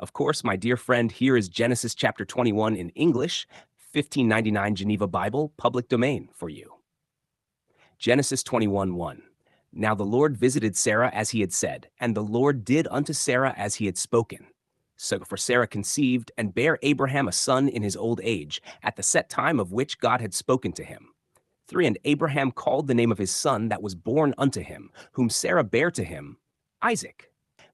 Of course, my dear friend, here is Genesis chapter 21 in English, 1599 Geneva Bible, public domain for you. Genesis 21:1. Now the Lord visited Sarah as he had said, and the Lord did unto Sarah as he had spoken. So for Sarah conceived and bare Abraham a son in his old age, at the set time of which God had spoken to him. 3. And Abraham called the name of his son that was born unto him, whom Sarah bare to him, Isaac.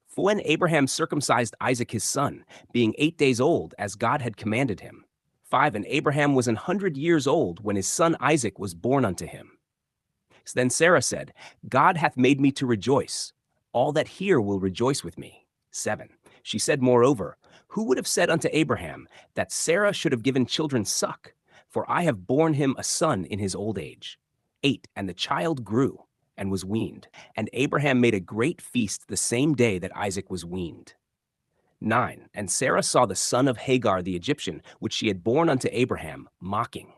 For when Abraham circumcised Isaac his son, being 8 days old, as God had commanded him. 5. And Abraham was 100 years old when his son Isaac was born unto him. Then Sarah said, God hath made me to rejoice. All that hear will rejoice with me. 7. She said, moreover, who would have said unto Abraham that Sarah should have given children suck? For I have borne him a son in his old age. 8. And the child grew and was weaned, and Abraham made a great feast the same day that Isaac was weaned. 9. And Sarah saw the son of Hagar the Egyptian, which she had borne unto Abraham, mocking.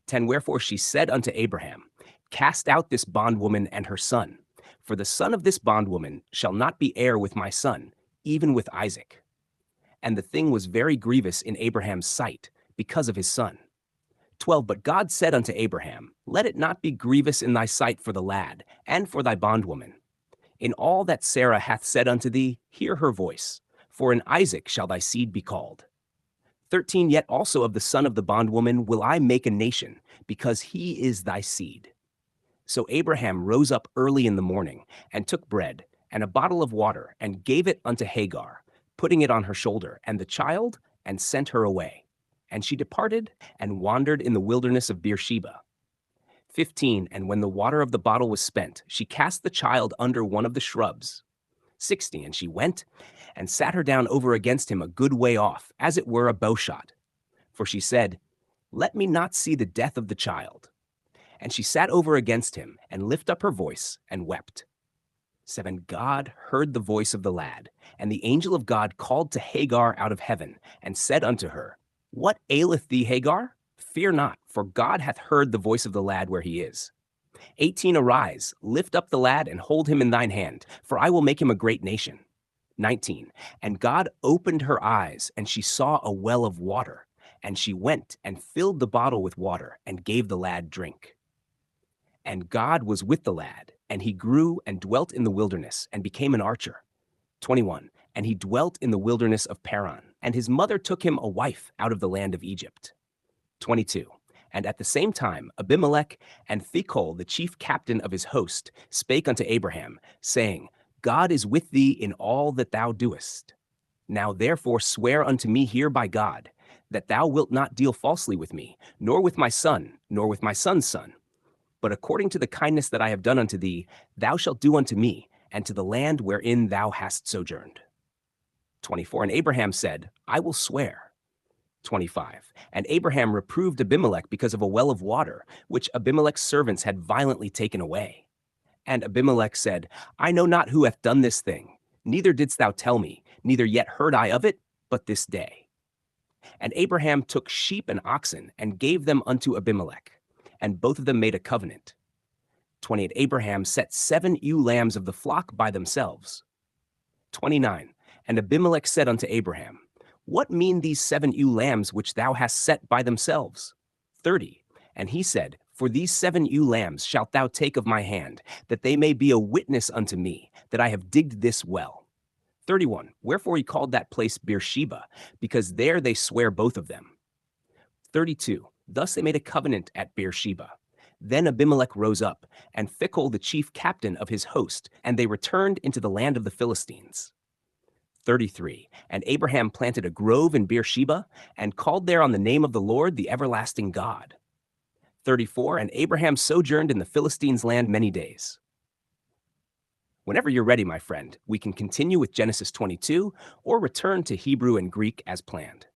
10. Wherefore she said unto Abraham, Cast out this bondwoman and her son, for the son of this bondwoman shall not be heir with my son, even with Isaac. And the thing was very grievous in Abraham's sight, because of his son. 12. But God said unto Abraham, Let it not be grievous in thy sight for the lad, and for thy bondwoman. In all that Sarah hath said unto thee, hear her voice, for in Isaac shall thy seed be called. 13. Yet also of the son of the bondwoman will I make a nation, because he is thy seed. So Abraham rose up early in the morning, and took bread, and a bottle of water, and gave it unto Hagar, putting it on her shoulder, and the child, and sent her away. And she departed, and wandered in the wilderness of Beersheba. 15. And when the water of the bottle was spent, she cast the child under one of the shrubs. 16. And she went, and sat her down over against him a good way off, as it were a bowshot. For she said, Let me not see the death of the child. And she sat over against him, and lifted up her voice, and wept. 7. God heard the voice of the lad, and the angel of God called to Hagar out of heaven, and said unto her, What aileth thee, Hagar? Fear not, for God hath heard the voice of the lad where he is. 18. Arise, lift up the lad, and hold him in thine hand, for I will make him a great nation. 19. And God opened her eyes, and she saw a well of water, and she went and filled the bottle with water, and gave the lad drink. And God was with the lad, and he grew and dwelt in the wilderness, and became an archer. 21. And he dwelt in the wilderness of Paran, and his mother took him a wife out of the land of Egypt. 22. And at the same time Abimelech and Phicol, the chief captain of his host, spake unto Abraham, saying, God is with thee in all that thou doest. Now therefore swear unto me here by God, that thou wilt not deal falsely with me, nor with my son, nor with my son's son. But according to the kindness that I have done unto thee, thou shalt do unto me, and to the land wherein thou hast sojourned. 24. And Abraham said, I will swear. 25. And Abraham reproved Abimelech because of a well of water, which Abimelech's servants had violently taken away. And Abimelech said, I know not who hath done this thing, neither didst thou tell me, neither yet heard I of it, but this day. And Abraham took sheep and oxen, and gave them unto Abimelech, and both of them made a covenant. 28. Abraham set 7 ewe lambs of the flock by themselves. 29. And Abimelech said unto Abraham, What mean these 7 ewe lambs which thou hast set by themselves? 30. And he said, For these 7 ewe lambs shalt thou take of my hand, that they may be a witness unto me, that I have digged this well. 31. Wherefore he called that place Beersheba, because there they swear both of them. 32. Thus they made a covenant at Beersheba. Then Abimelech rose up, and Phicol the chief captain of his host, and they returned into the land of the Philistines. 33. And Abraham planted a grove in Beersheba, and called there on the name of the Lord, the everlasting God. 34. And Abraham sojourned in the Philistines' land many days. Whenever you're ready, my friend, we can continue with Genesis 22, or return to Hebrew and Greek as planned.